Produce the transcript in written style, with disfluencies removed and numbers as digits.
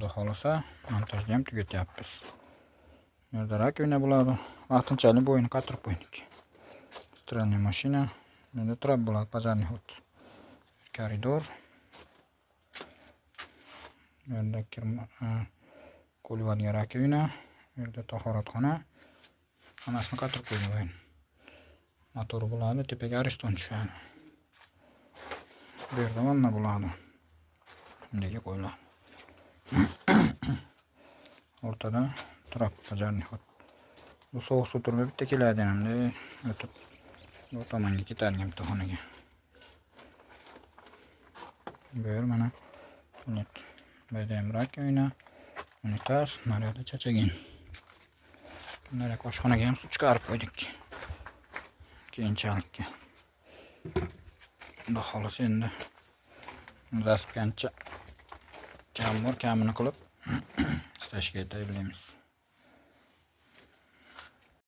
Xudo xolasa montajni ham tugatyapmiz. Bu yerda rakovina bo'ladi. Vaqtinchalik bo'yni qatirib qo'ydik. Stиральная mashina. Bunda trap bo'ladi, пожарный ход. Koridor. Bu yerda qo'l yuvadigan rakovina. Bu yerda tahoratxona. Hammasini qatirib qo'ygan. Motor bo'ladi, tepaga ariston tushadi. Bu yerda vanna bo'ladi. Bunga qo'yiladi. O'rtada trap, пожарный ход. Bu sovuq suv turib bitta keladi hamda o'tib bu tomonga ketadigan bitta xonaga. Bu yer mana tualet. Bu yerda ham rakovina, unitaz, naryoqda chachagin. Bunday oshxonaga ham suv chiqarib qo'ydik. Keyinchalikka. Xudo xolasa endi zaspgancha kamini qilib ishlashga aytaylik.